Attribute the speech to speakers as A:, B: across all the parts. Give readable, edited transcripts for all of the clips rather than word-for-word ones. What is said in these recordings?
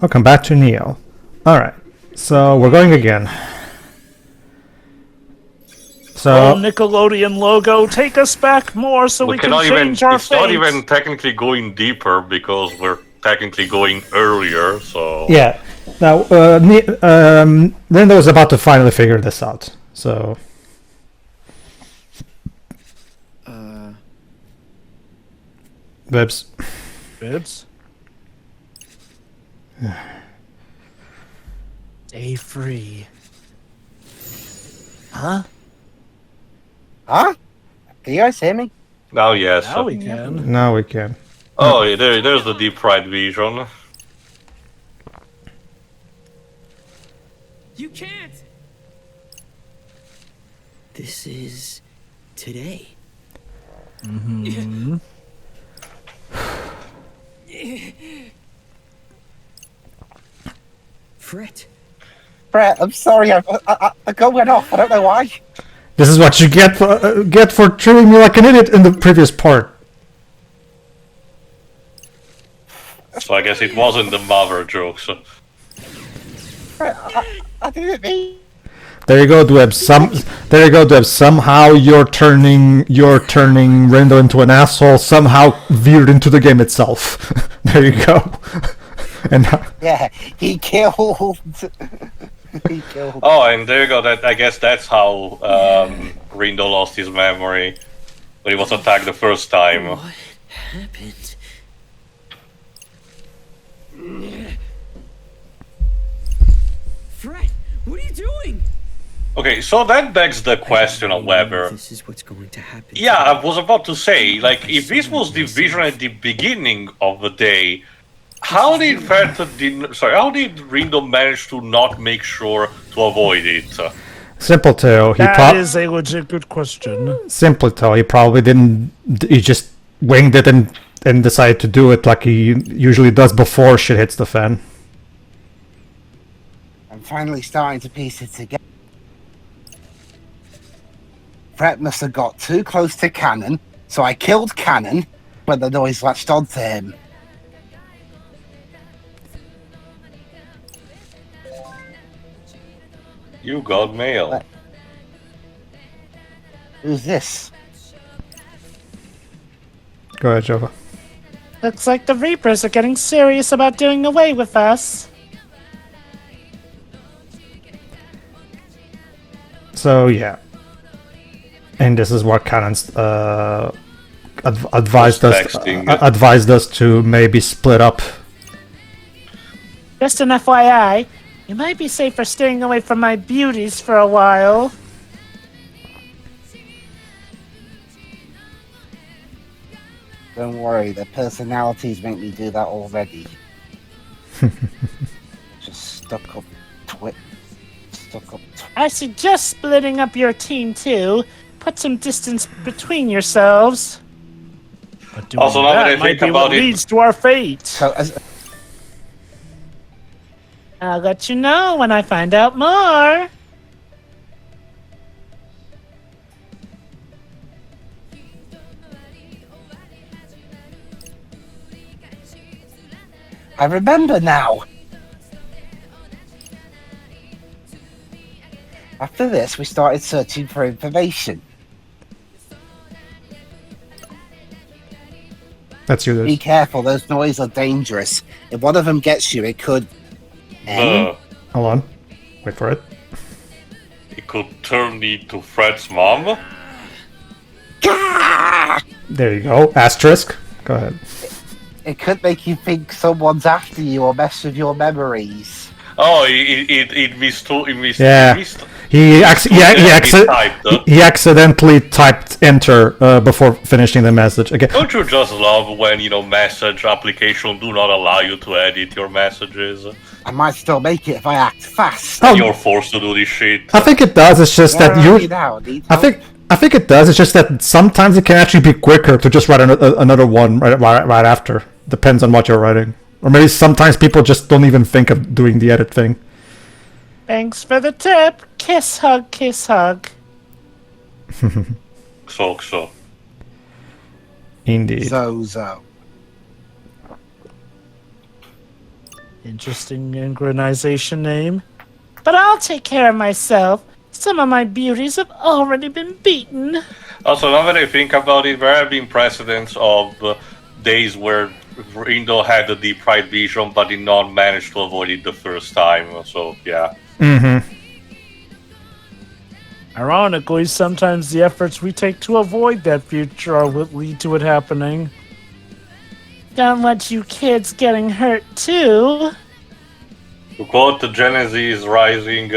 A: Welcome back to Neo. Alright, so we're going again. So,
B: Nickelodeon logo, take us back more so we can change our fate.
C: It's not even technically going deeper because we're technically going earlier, so...
A: yeah. Now, Rindo is about to finally figure this out, so... Bibs.
B: Bibs? Stay free. Huh?
D: Huh? Can you guys hear me?
C: Now, yes.
B: Now we can.
A: Now we can.
C: Oh, yeah, there's the deep fried vision.
E: You can't! This is... today.
B: Mm-hmm.
E: Fret.
D: Brett, I'm sorry, I gun went off, I don't know why.
A: This is what you get for treating me like an idiot in the previous part.
C: So I guess it wasn't the mother joke, so...
D: Brett, I didn't mean...
A: There you go, Dweb. There you go, Dweb. Somehow you're turning Rindo into an asshole. Somehow veered into the game itself. There you go. And
D: yeah, he killed. He killed.
C: Oh, and there you go. I guess that's how Rindo lost his memory when he was attacked the first time.
E: What happened? Fret, what are you doing?
C: Okay, so that begs the question of whether...
E: This is what's going to happen.
C: Yeah, I was about to say, like, if this was the vision at the beginning of the day, how did Rindo manage to not make sure to avoid it?
A: simple too.
B: That is a legit good question.
A: Simple too. He probably didn't. He just winged it and decided to do it like he usually does before shit hits the fan.
D: I'm finally starting to piece it together. Brett must have got too close to Cannon, so I killed Cannon, but the noise latched onto him.
C: You got mail.
D: Who's this?
A: Go ahead, Jova.
B: Looks like the Reapers are getting serious about doing away with us.
A: So yeah, and this is what Cannon's advised us to maybe split up.
B: Just an FYI, you might be safer staying away from my beauties for a while.
D: Don't worry, their personalities make me do that already. Just stuck up twit.
B: I suggest splitting up your team too. Put some distance between yourselves. But doing
C: Also, now that I
B: might
C: think
B: be
C: about
B: what
C: it-
B: leads to our fate.
D: So,
B: I'll let you know when I find out more.
D: I remember now. After this, we started searching for information.
A: That's you.
D: Be careful, those noises are dangerous. If one of them gets you, it could...
A: Hold on. Wait for it.
C: It could turn me to Fred's mom.
A: There you go. Asterisk. Go ahead.
D: It could make you think someone's after you or mess with your memories.
C: Oh, it missed.
A: Yeah. He accidentally typed enter before finishing the message. Okay.
C: Don't you just love when, message application do not allow you to edit your messages?
D: I might still make it if I act fast.
A: Oh.
C: You're forced to do this shit.
A: I think it does. It's just that you. I think it does. It's just that sometimes it can actually be quicker to just write another one right after. Depends on what you're writing, or maybe sometimes people just don't even think of doing the edit thing.
B: Thanks for the tip. Kiss, hug, kiss, hug.
C: So.
A: Indeed.
D: So.
B: Interesting synchronization name. But I'll take care of myself. Some of my beauties have already been beaten.
C: Also, now that I think about it, there have been precedents of days where Rindo had the deep pride vision, but did not manage to avoid it the first time. So, yeah.
A: Mm-hmm.
B: Ironically, sometimes the efforts we take to avoid that future are what lead to it happening. Don't want you kids getting hurt too.
C: To quote the Genesis Rising,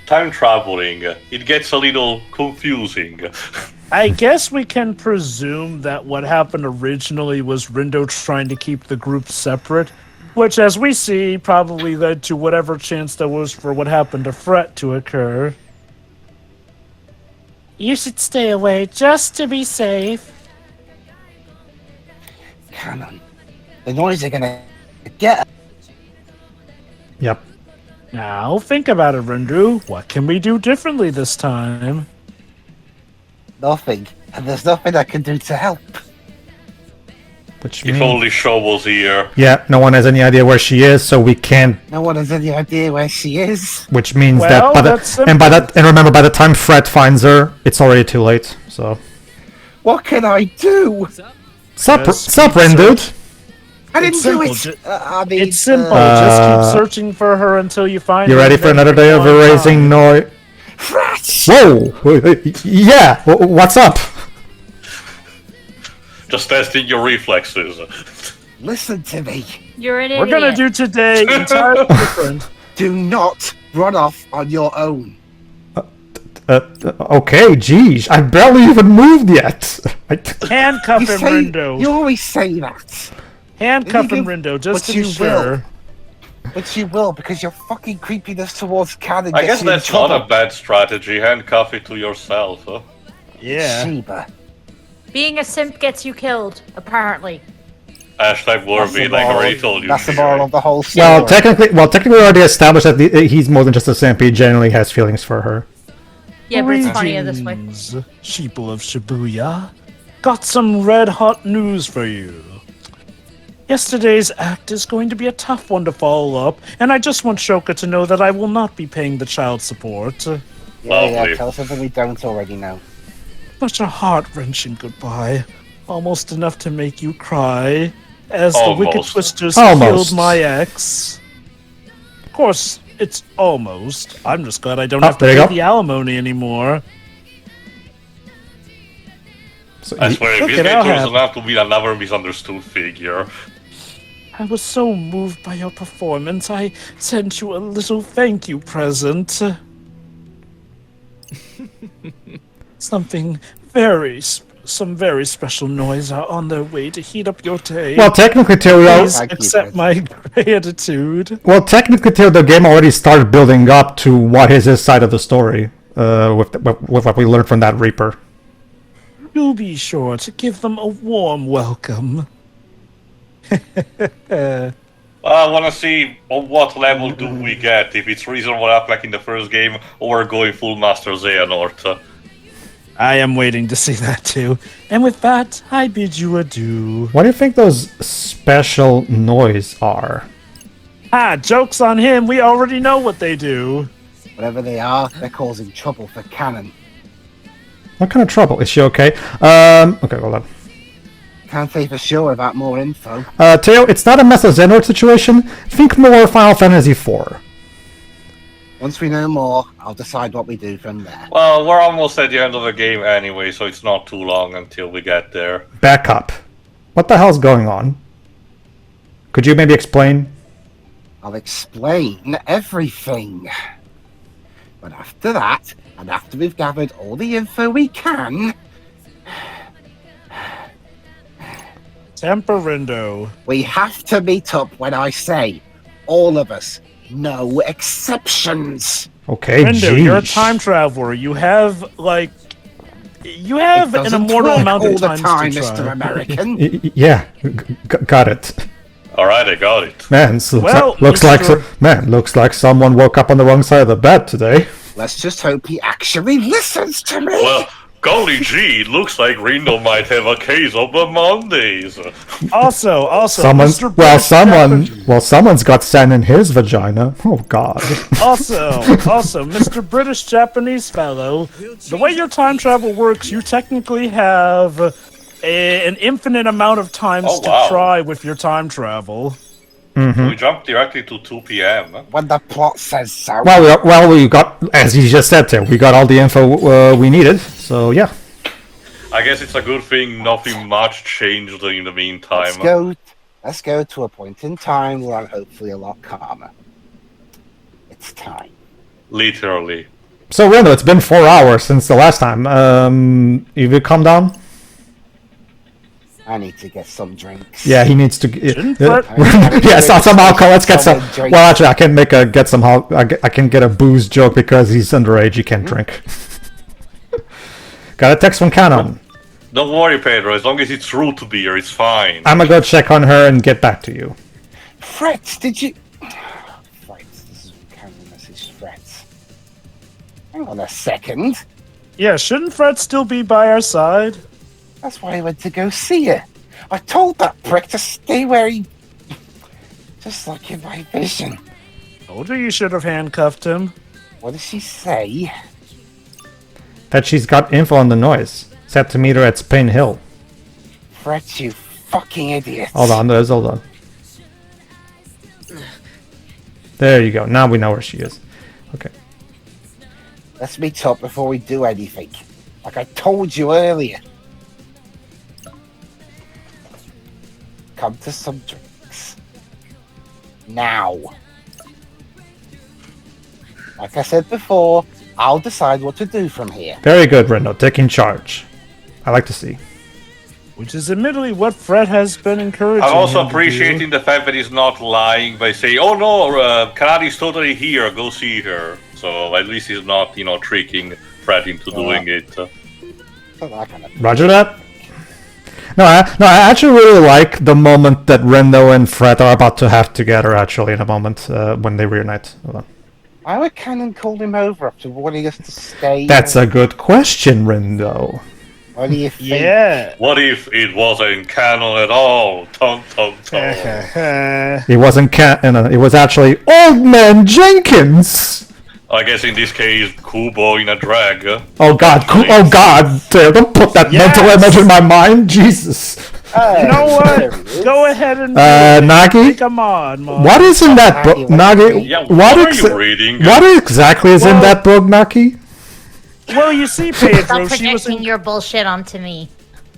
C: time traveling, it gets a little confusing.
B: I guess we can presume that what happened originally was Rindo trying to keep the group separate, which, as we see, probably led to whatever chance there was for what happened to Fret to occur. You should stay away just to be safe.
D: Cannon. The noise are gonna get.
A: Yep.
B: Now, think about it, Rindo. What can we do differently this time?
D: Nothing. And there's nothing I can do to help.
A: Which
C: If
A: means,
C: only Shaw was here.
A: yeah, no one has any idea where she is, so we can't.
D: No one has any idea where she is.
A: Which means
B: Well,
A: that,
B: that's
A: and remember, by the time Fred finds her, it's already too late. So,
D: What can I do?
A: sup,
B: Yes,
A: Ren, dude?
D: I didn't
B: It's
D: do
B: simple,
D: it. I mean,
B: It's simple. Just keep searching for her until you find her.
A: You ready
B: and
A: for
B: then
A: another day of
B: keep on
A: erasing
B: trying.
A: noise?
D: Frat!
A: Whoa! Yeah. What's up?
C: Just testing your reflexes.
D: Listen to me.
F: You're an
B: We're
F: idiot.
B: gonna do today entirely different.
D: Do not run off on your own.
A: Okay, geez, I barely even moved yet.
B: Handcuff him, Rindo.
D: You always say that.
B: Handcuff him,
D: You-
B: Rindo, just
D: but
B: to be
D: you
B: sure.
D: But you will, because your fucking creepiness towards Cannon
C: I
D: gets
C: guess
D: you in
C: that's not
D: trouble.
C: a bad strategy. Handcuff it to yourself. Huh?
B: Yeah.
D: Sheba.
F: Being a simp gets you killed, apparently.
C: Hashtag Warby, like I already told you.
D: That's the
C: Shiro.
D: moral of the whole story.
A: Well, technically, we already established that he's more than just a simp. He generally has feelings for her.
F: Yeah, but it's funnier this way.
B: Greetings, sheeple of Shibuya. Got some red-hot news for you. Yesterday's act is going to be a tough one to follow up, and I just want Shoka to know that I will not be paying the child support.
D: yeah,
C: Lovely.
D: tell us something we don't already know.
B: Such a heart-wrenching goodbye. Almost enough to make you cry, as the Wicked
C: Almost.
B: Twisters
A: Almost.
B: killed my ex. Of course, it's almost. I'm just glad I don't
A: Oh,
B: have to
A: there you
B: pay
A: go.
B: the alimony anymore.
A: So
C: I swear, if
B: Look
C: this
B: at
C: game
B: how
C: turns
B: happy-
C: out to be another misunderstood figure.
B: I was so moved by your performance, I sent you a little thank you present. Some very special noise are on their way to heat up your day.
A: well, technically, Theo,
B: Please
D: Thank you,
B: accept my gratitude.
A: the game already started building up to what is his side of the story. With what we learned from that Reaper.
B: Do be sure to give them a warm welcome.
C: I want to see on what level do we get, if it's reasonable up like in the first game, or we're going full Master Xehanort.
B: I am waiting to see that too. And with that, I bid you adieu.
A: What do you think those special noise are?
B: Ah, joke's on him. We already know what they do.
D: Whatever they are, they're causing trouble for Cannon.
A: What kind of trouble? Is she okay? Okay, hold on.
D: Can't say for sure without more info.
A: Theo, it's not a Master Xehanort situation. Think more Final Fantasy IV.
D: Once we know more, I'll decide what we do from there.
C: Well, we're almost at the end of the game anyway, so it's not too long until we get there.
A: Back up. What the hell's going on? Could you maybe explain?
D: I'll explain everything. But after that, and after we've gathered all the info we can,
B: Temperindo.
D: we have to meet up when I say all of us. No exceptions.
A: Okay,
B: Rindo, you're a
A: geez.
B: time traveler. You have, you have
D: It
B: an
D: doesn't
B: immortal
D: work
B: amount
D: all
B: of
D: the
B: times
D: time,
B: to
D: Mr.
B: try.
D: American.
A: Yeah, got it.
C: Alright, I got it.
A: Man,
B: Well,
A: looks
B: Mr.
A: looks like someone woke up on the wrong side of the bed today.
D: Let's just hope he actually listens to me.
C: Well, Golly gee, it looks like Rindo might have a case of the Mondays.
B: Also,
A: Someone's
B: Mr. British
A: someone's got sand in his vagina. Oh God.
B: Also, Mr. British Japanese fellow, the way your time travel works, you technically have an infinite amount of times
C: Oh,
B: to
C: wow.
B: try with your time travel.
C: We jumped directly to 2 p.m.
D: When the plot says so.
A: Well, we got, as you just said, Tim, we got all the info we needed. So yeah.
C: I guess it's a good thing nothing much changed in the meantime.
D: Let's go to a point in time where I'm hopefully a lot calmer. It's time.
C: Literally.
A: So Rindo, it's been 4 hours since the last time. You will calm down.
D: I need to get some drinks.
A: Yeah, he needs to.
B: Fred-
A: Yeah, some alcohol. Let's get some.
D: Drink.
A: Well, actually, I can get some. I can get a booze joke because he's underage. He can't drink. Got a text from Canon.
C: Don't worry, Pedro. As long as it's root beer, it's fine.
A: I'm gonna go check on her and get back to you.
D: Fretz, did you... Fretz, this is kind of message, Fretz. Hang on a second.
B: Yeah, shouldn't Fred still be by our side?
D: That's why I went to go see her. I told that prick to stay where he... Just like in my vision.
B: Told you you should have handcuffed him.
D: What did she say?
A: That she's got info on the noise. Set to meet her at Spain Hill.
D: Fretz, you fucking idiot.
A: Hold on. There you go. Now we know where she is. Okay.
D: Let's meet up before we do anything. Like I told you earlier. Come to some drinks. Now. Like I said before, I'll decide what to do from here.
A: Very good, Rindo. Taking charge. I like to see.
B: Which is admittedly what Fred has been encouraging.
C: I'm also
B: him to do.
C: appreciating the fact that he's not lying by saying, "Oh no, Kanadi's totally here. Go see her." So at least he's not, tricking Fred into doing it.
D: So that kind of
A: Roger that. No, I actually really like the moment that Rindo and Fred are about to have together. Actually, in a moment when they reunite. Hold on.
D: Why would Cannon call him over after wanting us to stay?
A: That's a good question, Rindo.
D: What do you think?
B: Yeah.
C: What if it wasn't canon at all? Tum tum tum.
A: It wasn't it was actually Old Man Jenkins.
C: I guess in this case, Kubo in a drag.
A: Oh God! Taylor, don't put that mental image in my mind, Jesus.
D: Hey,
B: You know
D: there
B: what?
D: he is.
B: Go ahead and
A: Nagi,
B: come on, Mom.
A: what is in that book, Nagi?
C: Yeah,
A: What
C: what are you reading?
A: What exactly is in that book, Nagi?
B: Well, you see, Pedro,
F: Stop
B: she was.
F: projecting your bullshit onto me.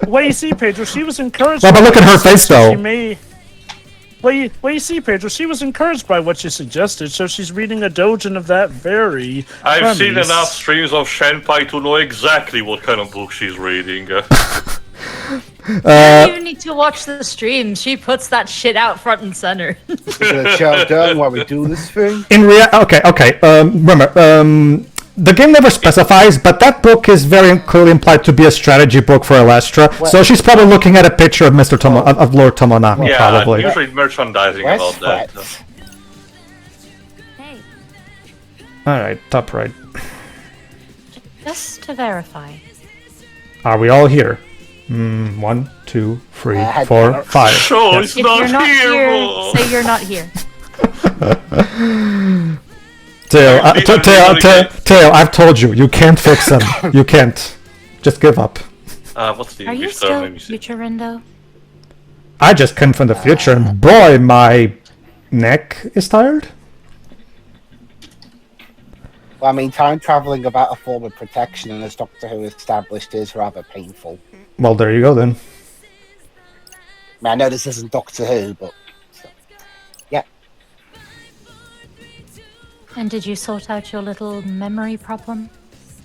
B: Well, you see, Pedro, she was encouraged.
A: Well, but
B: by
A: look at
B: what
A: her
B: you
A: face,
B: suggested.
A: though.
B: She may. Well, you see, Pedro, she was encouraged by what you suggested, so she's reading a doujin of that very.
C: I've seen
B: premise.
C: enough streams of Shenpai to know exactly what kind of book she's reading.
F: You don't even need to watch the stream. She puts that shit out front and center.
D: Gonna chow down while we do this thing.
A: Okay. Remember, the game never specifies, but that book is very clearly implied to be a strategy book for Elastra. So she's probably looking at a picture of of Lord Tomonami,
C: Yeah,
A: probably.
C: usually merchandising
D: Where's
C: about that.
D: Fretz?
F: Hey,
A: All right, top right.
F: just to verify.
A: Are we all here? 1, 2, 3,
D: I
A: 4,
D: don't-
A: 5.
C: Sure,
A: Yes.
C: it's
F: If
C: not
F: you're not
C: here.
F: here, say you're not here.
A: Tail, I've told you, you can't fix them. You can't. Just give up.
C: What's the
F: Are you
C: English term? Let
F: still
C: me see.
F: future Rindo?
A: I just came from the future, and boy, my neck is tired.
D: Well, I mean, time traveling about a form of protection, and as Doctor Who established, is rather painful.
A: Well, there you go then.
D: I mean, I know this isn't Doctor Who, but yeah.
F: And did you sort out your little memory problem?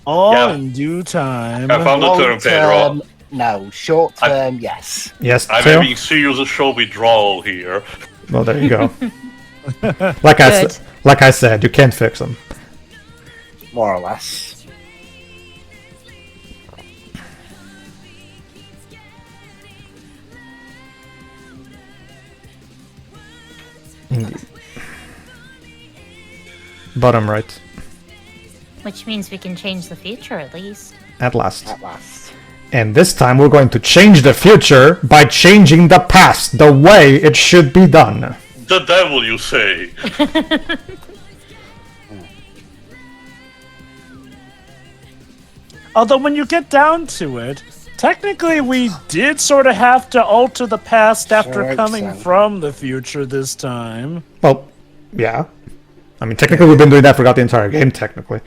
B: All
C: Yeah.
B: in due time.
C: I found the term, Pedro.
D: Long-term, no. Short term, yes.
A: Yes,
C: I'm
A: Tail?
C: having serious show withdrawal here.
A: Well, there you go.
F: Good.
A: like I said, you can't fix them.
D: More or less.
A: Bottom right.
F: Which means we can change the future at least.
A: At last.
D: At last.
A: And this time we're going to change the future by changing the past the way it should be done.
C: The devil, you say?
B: Although when you get down to it, technically we did sort of have to alter the past after
D: Sure,
B: coming
D: so.
B: from the future this time.
A: Well, yeah. I mean, technically we've been doing that throughout the entire game, technically.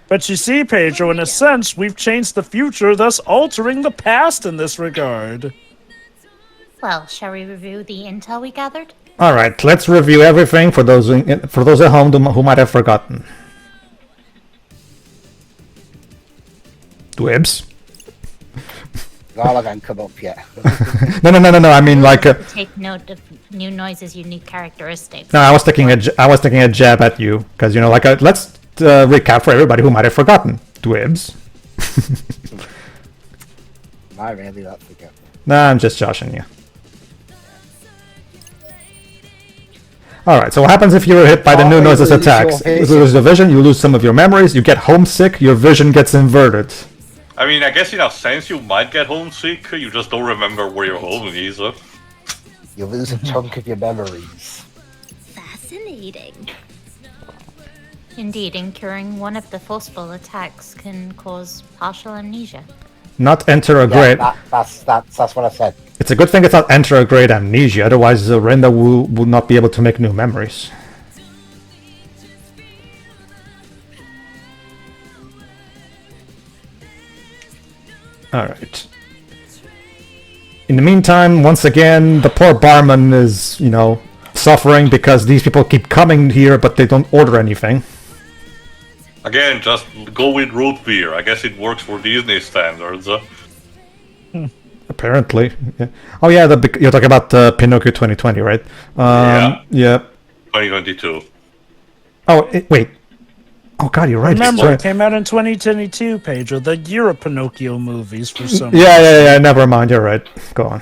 B: But you see, Pedro, in a sense, we've changed the future, thus altering the past in this regard.
F: Well, shall we review the intel we gathered?
A: Alright, let's review everything for those at home who might have forgotten. Dwebs?
D: All haven't come up yet.
A: No, I mean, like...
F: Take note of new noises' unique characteristics.
A: No, I was taking a jab at you, because, you know, like, let's recap for everybody who might have forgotten. Dwebs?
D: I really don't forget.
A: Nah, I'm just joshing you. Alright, so what happens if you're hit by the new noises attacks? You lose the vision, you lose some of your memories, you get homesick, your vision gets inverted.
C: I mean, I guess in a sense you might get homesick, you just don't remember where your home is.
D: You lose a chunk of your memories.
F: Fascinating. Indeed, incurring one of the forceful attacks can cause partial amnesia.
A: Not enterograde.
D: Yeah, that's what I said.
A: It's a good thing it's not enterograde amnesia, otherwise Rindo will not be able to make new memories. Alright. In the meantime, once again, the poor barman is, you know, suffering because these people keep coming here but they don't order anything.
C: Again, just go with root beer. I guess it works for Disney standards.
A: Apparently. Yeah. Oh yeah, you're talking about Pinocchio 2020, right? Yeah.
C: 2022.
A: Oh, wait. Oh god, you're right.
B: Remember,
A: Sorry.
B: it came out in 2022, Pedro, the year of Pinocchio movies for some reason.
A: Yeah, never mind, you're right. Go on.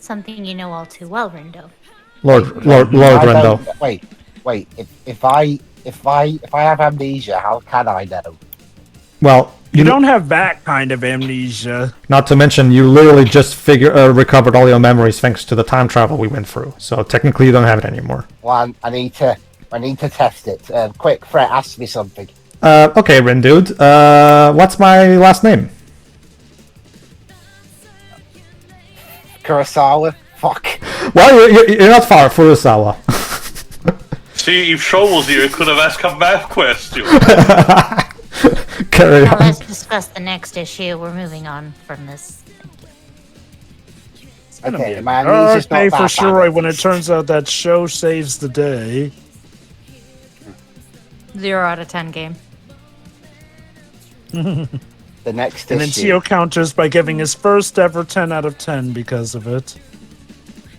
F: Something you know all too well, Rindo.
A: Lord Rindo.
D: Wait. If I have amnesia, how can I know?
A: Well,
B: You don't have that kind of amnesia.
A: not to mention, you literally just recovered all your memories thanks to the time travel we went through. So technically, you don't have it anymore.
D: Well, I need to test it. Quick, Fred, ask me something.
A: Okay, Rindude. What's my last name?
D: Kurosawa? Fuck.
A: Well, you're not far, Furusawa.
C: See, if Sho was here, he could have asked a math question.
A: Carry
F: Now
A: on.
F: let's discuss the next issue. We're moving on from this.
D: Okay, my
B: Dark
D: amnesia's
B: day
D: not
B: for
D: that
B: sure
D: bad.
B: when it turns out that show saves the day.
F: 0 out of 10 game.
D: The next
B: And then
D: issue.
B: Tio counters by giving his first ever 10 out of 10 because of it.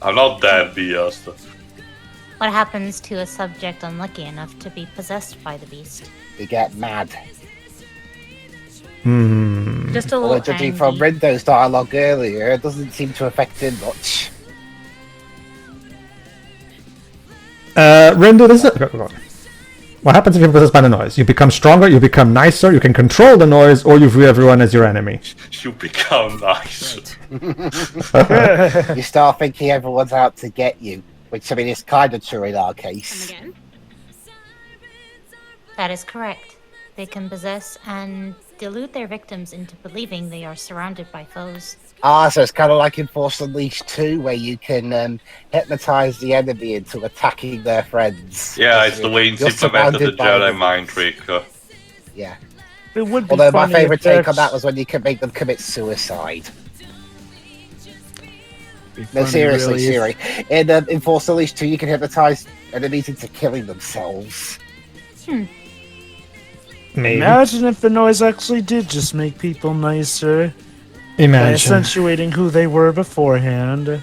C: I'm not that biased.
F: What happens to a subject unlucky enough to be possessed by the beast?
D: We get mad.
F: Just a
D: Although
F: little
D: judging
F: angry.
D: from Rindo's dialogue earlier, it doesn't seem to affect him much.
A: Rindo, this is... Go on. What happens if you're possessed by the noise? You become stronger, you become nicer, you can control the noise, or you view everyone as your enemy.
C: You become nice.
D: You start thinking everyone's out to get you, which I mean is kind of true in our case.
F: Come again? That is correct. They can possess and delude their victims into believing they are surrounded by foes.
D: Ah, so it's kind of like in Force Unleashed 2, where you can hypnotize the enemy into attacking their friends.
C: Yeah, it's the way it's
D: You're
C: implemented the
D: surrounded by
C: Jedi
D: enemies.
C: mind trick.
D: Yeah.
B: It would be
D: Although my
B: funny
D: favourite
B: if
D: take on
B: that's-
D: that was when you could make them commit suicide.
B: be
D: No,
B: funny,
D: seriously,
B: really, if-
D: Siri. In Force Unleashed 2, you can hypnotize enemies into killing themselves.
A: Maybe.
B: Imagine if the noise actually did just make people nicer by
A: Imagine.
B: accentuating who they were beforehand.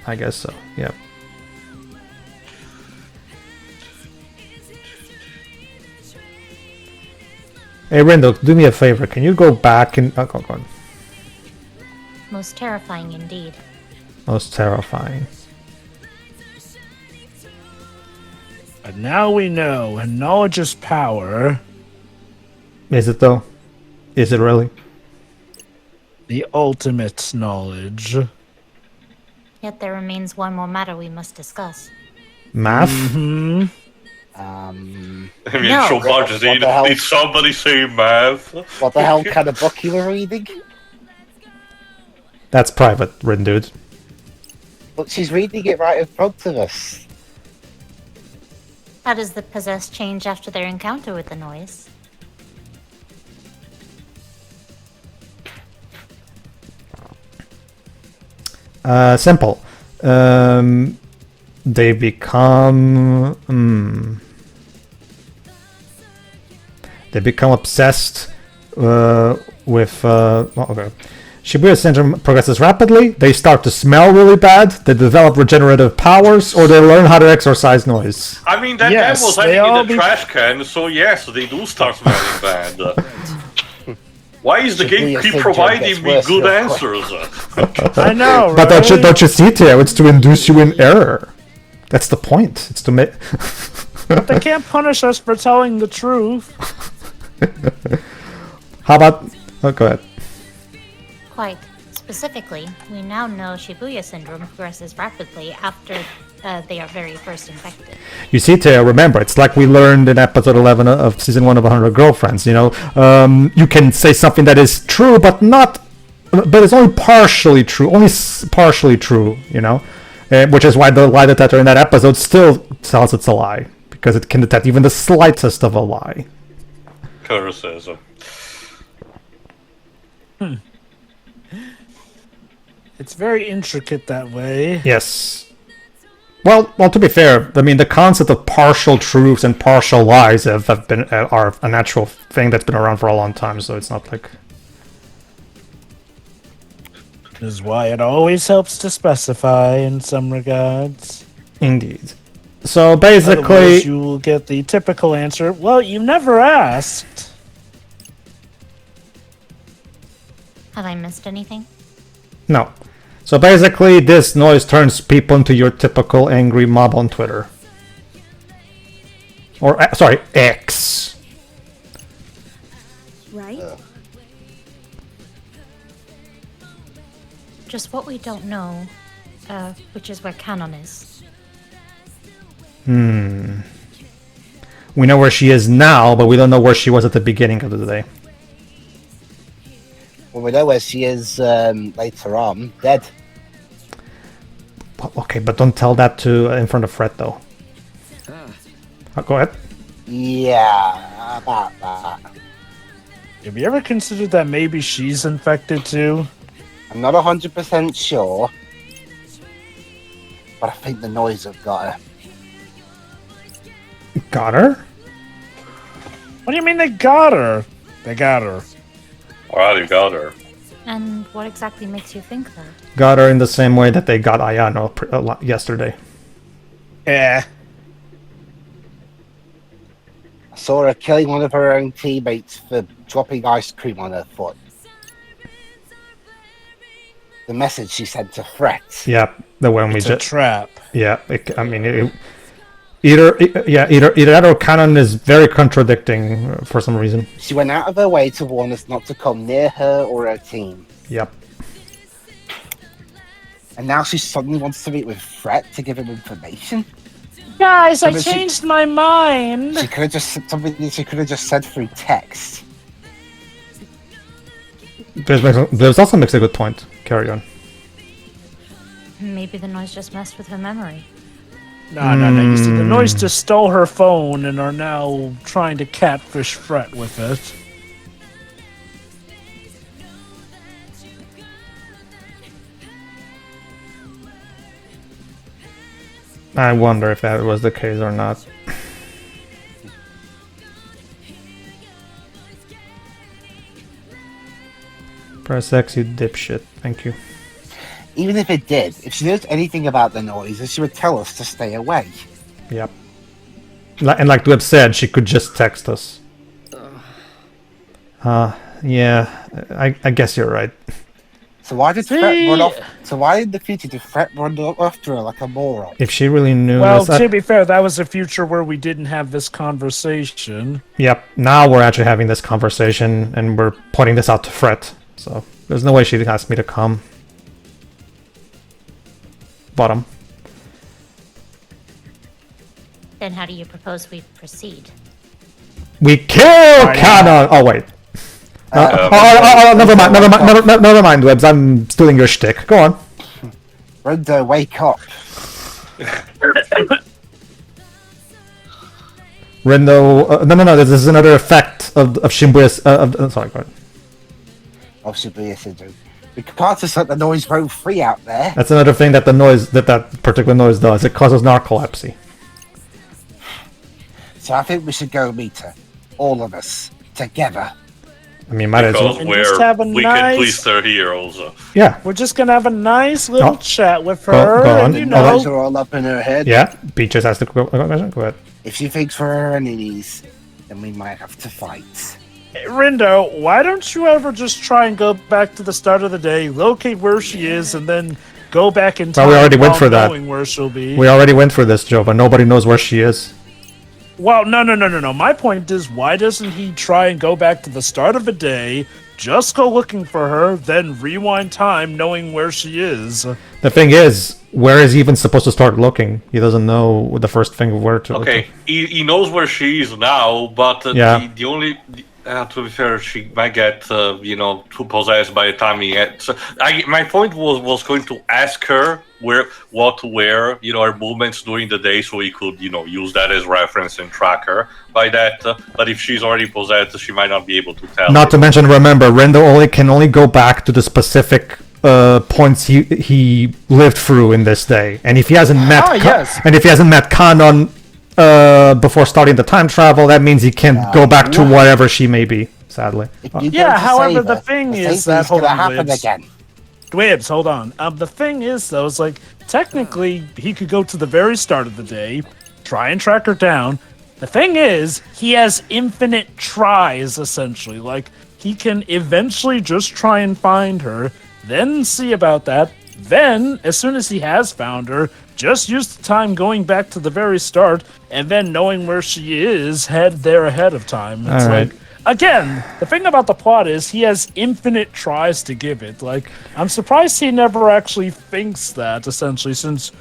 A: I guess so, yep. Hey Rindo, do me a favor, can you go back and... Oh, go on.
F: Most terrifying indeed.
A: Most terrifying.
B: But now we know, and knowledge is power.
A: Is it though? Is it really?
B: The ultimate knowledge.
F: Yet there remains one more matter we must discuss.
A: Math?
B: Hmm.
C: I mean,
F: No.
C: so much as
D: What the hell?
C: did somebody say math?
D: What the hell kind of book you were reading?
A: That's private, Rindo.
D: But she's reading it right in front of us.
F: How does the possessed change after their encounter with the noise?
A: Simple. They become... They become obsessed with... okay. Shibuya syndrome progresses rapidly, they start to smell really bad, they develop regenerative powers, or they learn how to exorcise noise.
C: I mean, that
B: Yes,
C: was
B: they
C: hanging
B: all
C: in the trash can, so yes, they do start smelling bad. Why is the game
D: Shibuya
C: keep
D: syndrome
C: providing
D: gets
C: me
D: worse
C: good
D: real quick.
C: answers?
B: I know,
A: But
B: right?
A: don't you see, Theo? It's to induce you in error. That's the point. It's to make...
B: But they can't punish us for telling the truth.
A: How about... Oh, go ahead.
F: Quite specifically, we now know Shibuya syndrome progresses rapidly after they are very first infected.
A: You see, Theo, remember, it's like we learned in episode 11 of season 1 of 100 Girlfriends, you know? You can say something that is true, but not... But it's only partially true, partially true, you know? Which is why the lie detector in that episode still tells it's a lie. Because it can detect even the slightest of a lie.
C: Criticism.
B: It's very intricate that way.
A: Yes. Well, to be fair, I mean, the concept of partial truths and partial lies are a natural thing that's been around for a long time, so it's not like...
B: Is why it always helps to specify in some regards.
A: Indeed. So
B: Otherwise,
A: basically...
B: you will get the typical answer, well, you never asked.
F: Have I missed anything?
A: No. So basically, this noise turns people into your typical angry mob on Twitter. Or, sorry, X.
G: Right?
F: Just what we don't know, which is where Canon is.
A: We know where she is now, but we don't know where she was at the beginning of the day.
D: Well, we know where she is later on, dead.
A: Okay, but don't tell that to in front of Fred, though. Go ahead.
D: Yeah, about that.
B: Have you ever considered that maybe she's infected too?
D: I'm not 100% sure, but I think the noise have got her.
A: Got her?
B: What do you mean they got her? They got her.
C: Alright, you got her.
F: And what exactly makes you think that?
A: Got her in the same way that they got Ayano yesterday.
B: Yeah.
D: I saw her killing one of her own teammates for dropping ice cream on her foot. The message she sent to Fret.
A: Yeah, the one we
B: It's a
A: just...
B: trap.
A: Yeah, either that or Canon is very contradicting for some reason.
D: She went out of her way to warn us not to come near her or her team.
A: Yep.
D: And now she suddenly wants to meet with Fret to give him information?
B: Guys, I
D: but
B: changed my mind.
D: She could have just said something she could have just said through text.
A: There's also makes a good point. Carry on.
F: Maybe the noise just messed with her memory.
B: No. You see, the noise just stole her phone and are now trying to catfish Fret with it.
A: I wonder if that was the case or not. Press X, you dipshit. Thank you.
D: Even if it did, if she knows anything about the noise, she would tell us to stay away.
A: Yep. And like Dweb said, she could just text us. Yeah, I guess you're right.
D: So So why did Fred run off? So why in the future did Fred run after her like a moron?
A: If she really knew
B: Well,
A: this,
B: to be fair, that was a future where we didn't have this conversation.
A: yep. Now we're actually having this conversation, and we're pointing this out to Fred. So there's no way she'd ask me to come. Bottom.
F: Then how do you propose we proceed?
A: We kill Cannon. Oh wait. Never mind. Never mind, Webbs. I'm stealing your shtick. Go on.
D: Rindo, wake up!
A: Rindo. No. This is another effect of Shibuya's. Sorry, go ahead.
D: Of Shibuya syndrome. We can't just let the noise roam free out there.
A: That's another thing that the noise that particular noise does. It causes narcolepsy.
D: So I think we should go meet her, all of us together.
A: I mean, might as well.
C: Because we can please her here also.
A: Yeah.
B: We're just gonna have a nice little chat with
A: Go
B: her,
A: on.
B: and
D: The
B: you
D: noise
B: know,
D: are all up in her head.
A: Yeah. Peaches has to go ahead.
D: If she thinks we're her enemies, then we might have to fight.
B: Rindo, why don't you ever just try and go back to the start of the day, locate where she is, and then go back in time?
A: Well, we already went for that.
B: Knowing where she'll be.
A: We already went for this, Joe, but nobody knows where she is.
B: Well, no. My point is, why doesn't he try and go back to the start of a day, just go looking for her, then rewind time knowing where she is?
A: The thing is, where is he even supposed to start looking? He doesn't know the first thing where to look.
C: Okay, he knows where she is now, but
A: Yeah.
C: the only... to be fair, she might get, too possessed by the time he gets... my point was going to ask her what to wear, her movements during the day, so he could, use that as reference and track her by that. But if she's already possessed, she might not be able to tell.
A: Not to mention, remember, Rindo can only go back to the specific points he lived through in this day, and if he hasn't met, and if he hasn't met Kanon before starting the time travel, that means he can't go back to whatever she may be. Sadly.
B: Yeah. However, the thing is that
D: hold on, happen again.
B: Dwebs, hold on. The thing is, though, is like technically he could go to the very start of the day, try and track her down. The thing is, he has infinite tries, essentially. Like, he can eventually just try and find her, then see about that. Then, as soon as he has found her, just use the time going back to the very start, and then knowing where she is, head there ahead of time. It's
A: All right.
B: like, again, the thing about the plot is he has infinite tries to give it. Like, I'm surprised he never actually thinks that, essentially, since...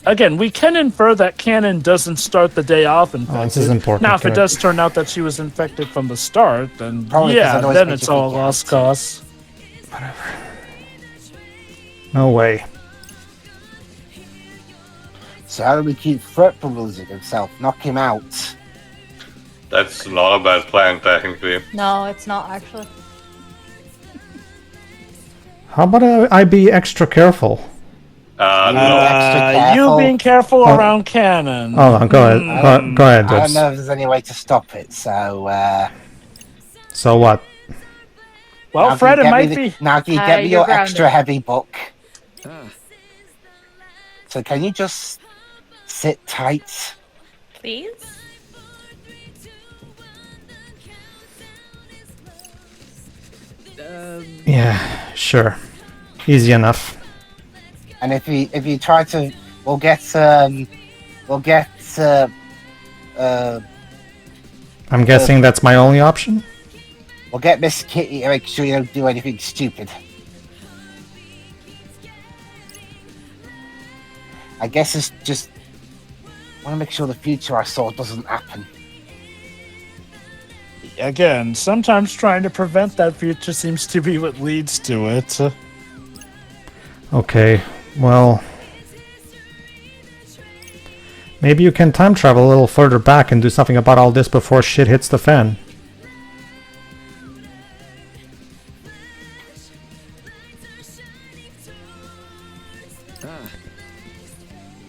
B: Again, we can infer that Canon doesn't start the day off infected.
A: This is important.
B: Now, if it does turn out that she was infected from the start, then
D: Probably 'cause the noise
B: then
D: makes
B: it's
D: you
B: all
D: freak out.
B: lost cause.
A: No way.
D: So how do we keep Fred from losing himself? Knock him out.
C: That's not a bad plan, technically.
F: No, it's not actually.
A: How about I be extra careful?
D: Extra
B: You
D: careful.
B: being careful around Canon.
A: Hold on, go ahead. Go ahead,
D: I don't
A: Dibs.
D: know if there's any way to stop it, so
A: So what?
B: Well,
D: now
B: Fred,
D: can
B: it
D: you
B: might
D: get me
B: be.
D: now can you get me
F: you're
D: your
F: grounded.
D: extra heavy book?
E: Ah,
D: So can you just sit tight?
F: Please?
A: Yeah, sure. Easy enough.
D: And if you try to, we'll get
A: I'm guessing that's my only option.
D: we'll get Miss Kitty to make sure you don't do anything stupid. I guess it's just want to make sure the future I saw doesn't happen.
B: Again, sometimes trying to prevent that future seems to be what leads to it.
A: Okay, well... Maybe you can time travel a little further back and do something about all this before shit hits the fan.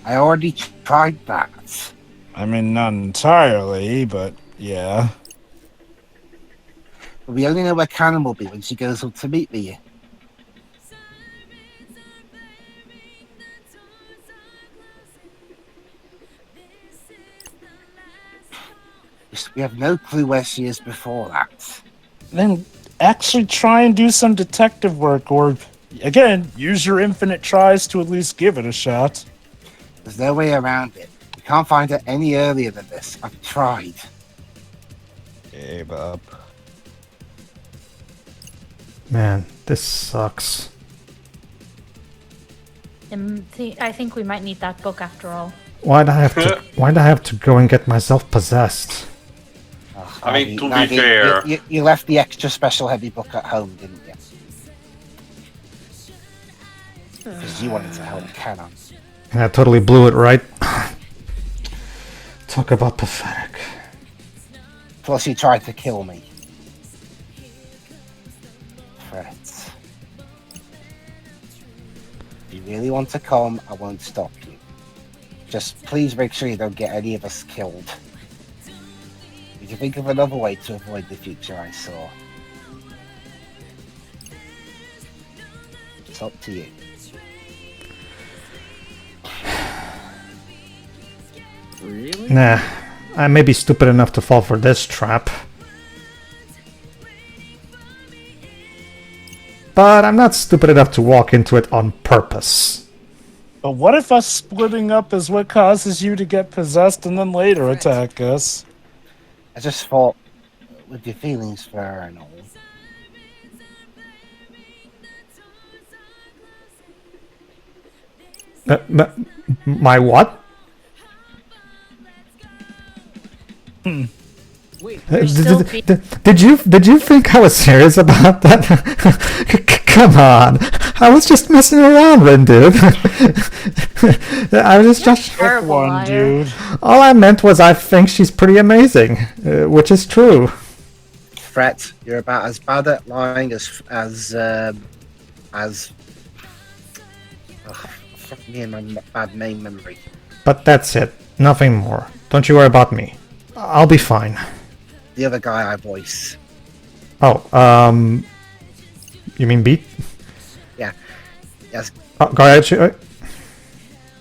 D: I already tried that.
B: I mean, not entirely, but yeah.
D: But we only know where Cannon will be when she goes up to meet me. We have no clue where she is before that.
B: Then actually try and do some detective work, or Again, use your infinite tries to at least give it a shot.
D: There's no way around it. You can't find it any earlier than this. I've tried.
G: Gave up.
A: Man, this sucks.
F: I think we might need that book after all.
A: Why'd I have to go and get myself possessed?
D: Oh,
C: I mean, to be
D: Maggie,
C: fair-
D: you left the extra special heavy book at home, didn't you? Because you wanted to help Canon.
A: And I totally blew it, right? Talk about pathetic.
D: Plus, you tried to kill me. Threats. If you really want to come, I won't stop you. Just please make sure you don't get any of us killed. You can think of another way to avoid the future I saw. It's up to you.
E: Really?
A: Nah, I may be stupid enough to fall for this trap. But I'm not stupid enough to walk into it on purpose.
B: But what if us splitting up is what causes you to get possessed and then later attack us?
D: I just thought, with your feelings for her and all.
A: My what?
E: Wait,
A: Did you think I was serious about that? Come on, I was just messing around, Rindo. I was just
F: Terrible
B: One,
F: liar.
B: dude.
A: all I meant was I think she's pretty amazing, which is true.
D: Fret, you're about as bad at lying as fuck me and my bad name memory.
A: But that's it, nothing more. Don't you worry about me. I'll be fine.
D: The other guy I voice.
A: Oh, you mean Beat?
D: Yeah. Yes.
A: Oh, go ahead.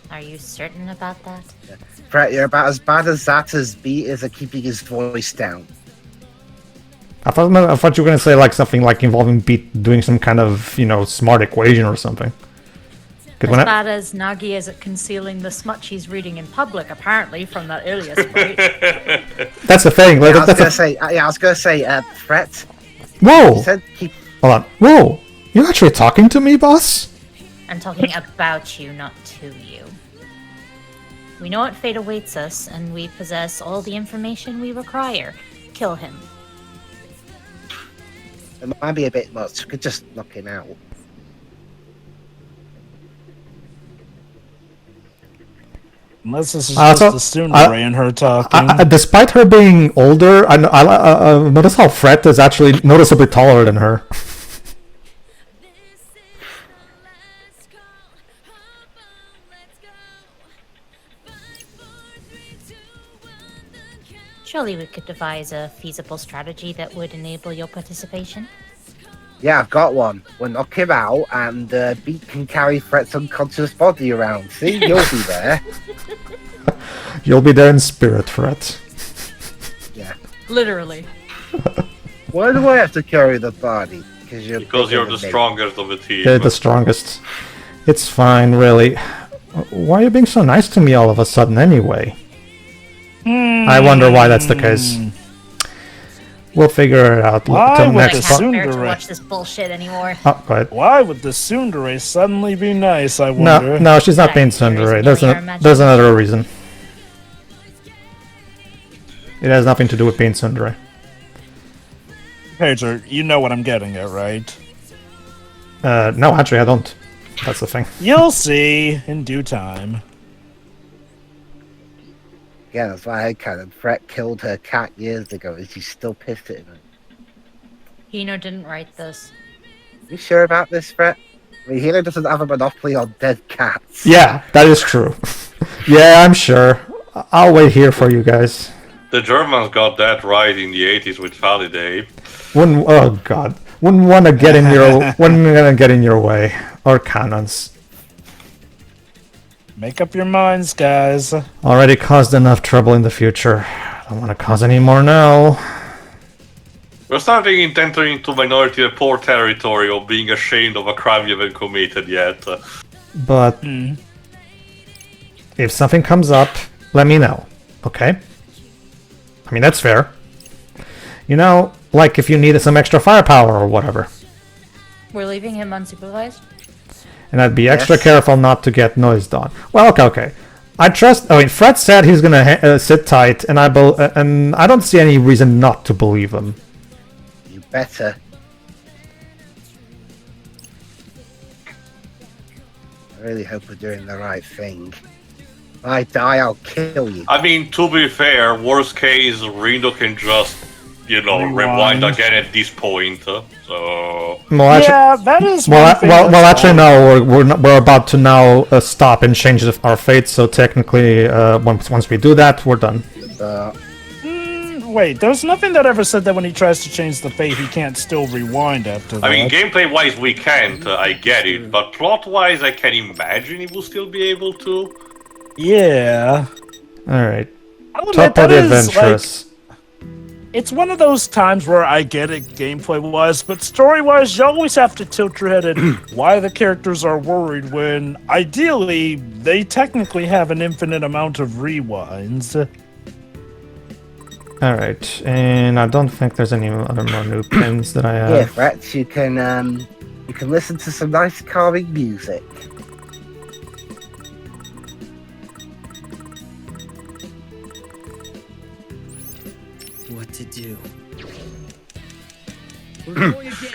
F: Are you certain about that?
D: Fret, you're about as bad as that as Beat is at keeping his voice down.
A: I thought you were gonna say like something like involving Beat doing some kind of smart equation or something. 'Cause
H: As
A: when I-
H: bad as Nagi is at concealing the smut she's reading in public, apparently, from that earlier sprite.
A: that's the thing. Like,
D: I was
A: that's
D: gonna say, Fret.
A: Whoa!
D: You said keep.
A: Hold on. Whoa! You're actually talking to me, boss?
F: I'm talking about you, not to you. We know what fate awaits us, and we possess all the information we require. Kill him.
D: It might be a bit much. We could just knock him out.
B: Unless this is
A: Also,
B: just the tsundere and her talking.
A: Despite her being older, I notice how Fred is actually noticeably taller than her.
F: Surely we could devise a feasible strategy that would enable your participation.
D: Yeah, I've got one. We'll knock him out, and Beat can carry Fret's unconscious body around. See, you'll be there.
A: You'll be there in spirit, Fred.
D: Yeah.
H: Literally.
D: Why do I have to carry the body? Because you're
C: the strongest of the team.
A: You're the strongest. It's fine, really. Why are you being so nice to me all of a sudden, anyway? I wonder why that's the case. We'll figure it out
B: Why
A: till
B: would
F: I
A: next
B: the
F: can't bear to
B: tsundere-
F: watch this bullshit anymore.
A: Oh, go ahead.
B: Why would the tsundere suddenly be nice, I
A: No,
B: wonder?
A: no, she's not being
F: There is
A: tsundere.
F: merely
A: There's
F: our
A: another reason. It has nothing to do with being tsundere.
B: Pedro, you know what I'm getting at, right?
A: No, actually, I don't. That's the thing.
B: You'll see in due time.
D: Yeah, that's why I kind of Fret killed her cat years ago, and she's still pissed at him.
F: Hino didn't write this.
D: You sure about this, Fret? I mean, Hino doesn't have a monopoly on dead cats.
A: Yeah, that is true. Yeah, I'm sure. I'll wait here for you guys.
C: The Germans got that right in the 80s with Validay.
A: Oh god, wouldn't want to get in your way or cannons.
B: Make up your minds, guys.
A: Already caused enough trouble in the future. Don't want to cause any more now.
C: We're starting to enter into minority report territory of being ashamed of a crime you haven't committed yet.
A: But if something comes up, let me know, okay? I mean, that's fair. You know, like if you needed some extra firepower or whatever.
H: We're leaving him unsupervised?
A: And I'd be extra
D: Yes.
A: careful not to get noised on. Well, okay. I trust. I mean, Fred said he's gonna sit tight, and I don't see any reason not to believe him.
D: You better. I really hope we're doing the right thing. If I die, I'll kill you.
C: I mean, to be fair, worst case, Rindo can just, rewind again at this point. So.
A: Well, actually,
B: Yeah, that is.
A: well,
B: one thing
A: well,
B: that's
A: actually,
B: fine.
A: no. We're about to now stop and change our fate. So technically, once we do that, we're done.
B: Wait, there's nothing that ever said that when he tries to change the fate, he can't still rewind after that.
C: I mean, gameplay-wise, we can't. I get it, but plot-wise, I can imagine he will still be able to.
B: Yeah.
A: All right.
B: I'll admit,
A: Top of
B: that
A: the
B: is,
A: adventurous.
B: it's one of those times where I get it gameplay-wise, but story-wise, you always have to tilt your head at why the characters are worried when, ideally, they technically have an infinite amount of rewinds.
A: All right, and I don't think there's any other more new pins that I have.
D: Yeah, Rex, you can listen to some nice calming music.
E: What to do? We're going again.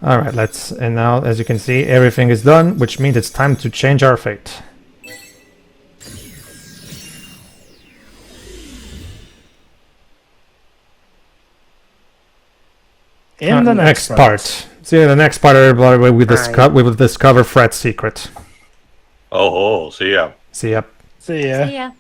A: All right, and now, as you can see, everything is done, which means it's time to change our fate.
B: In the next
A: part. See, in the next part, everybody, we will discover Fred's secret.
C: Oh, see ya.
A: See ya.
B: See ya.
F: See ya.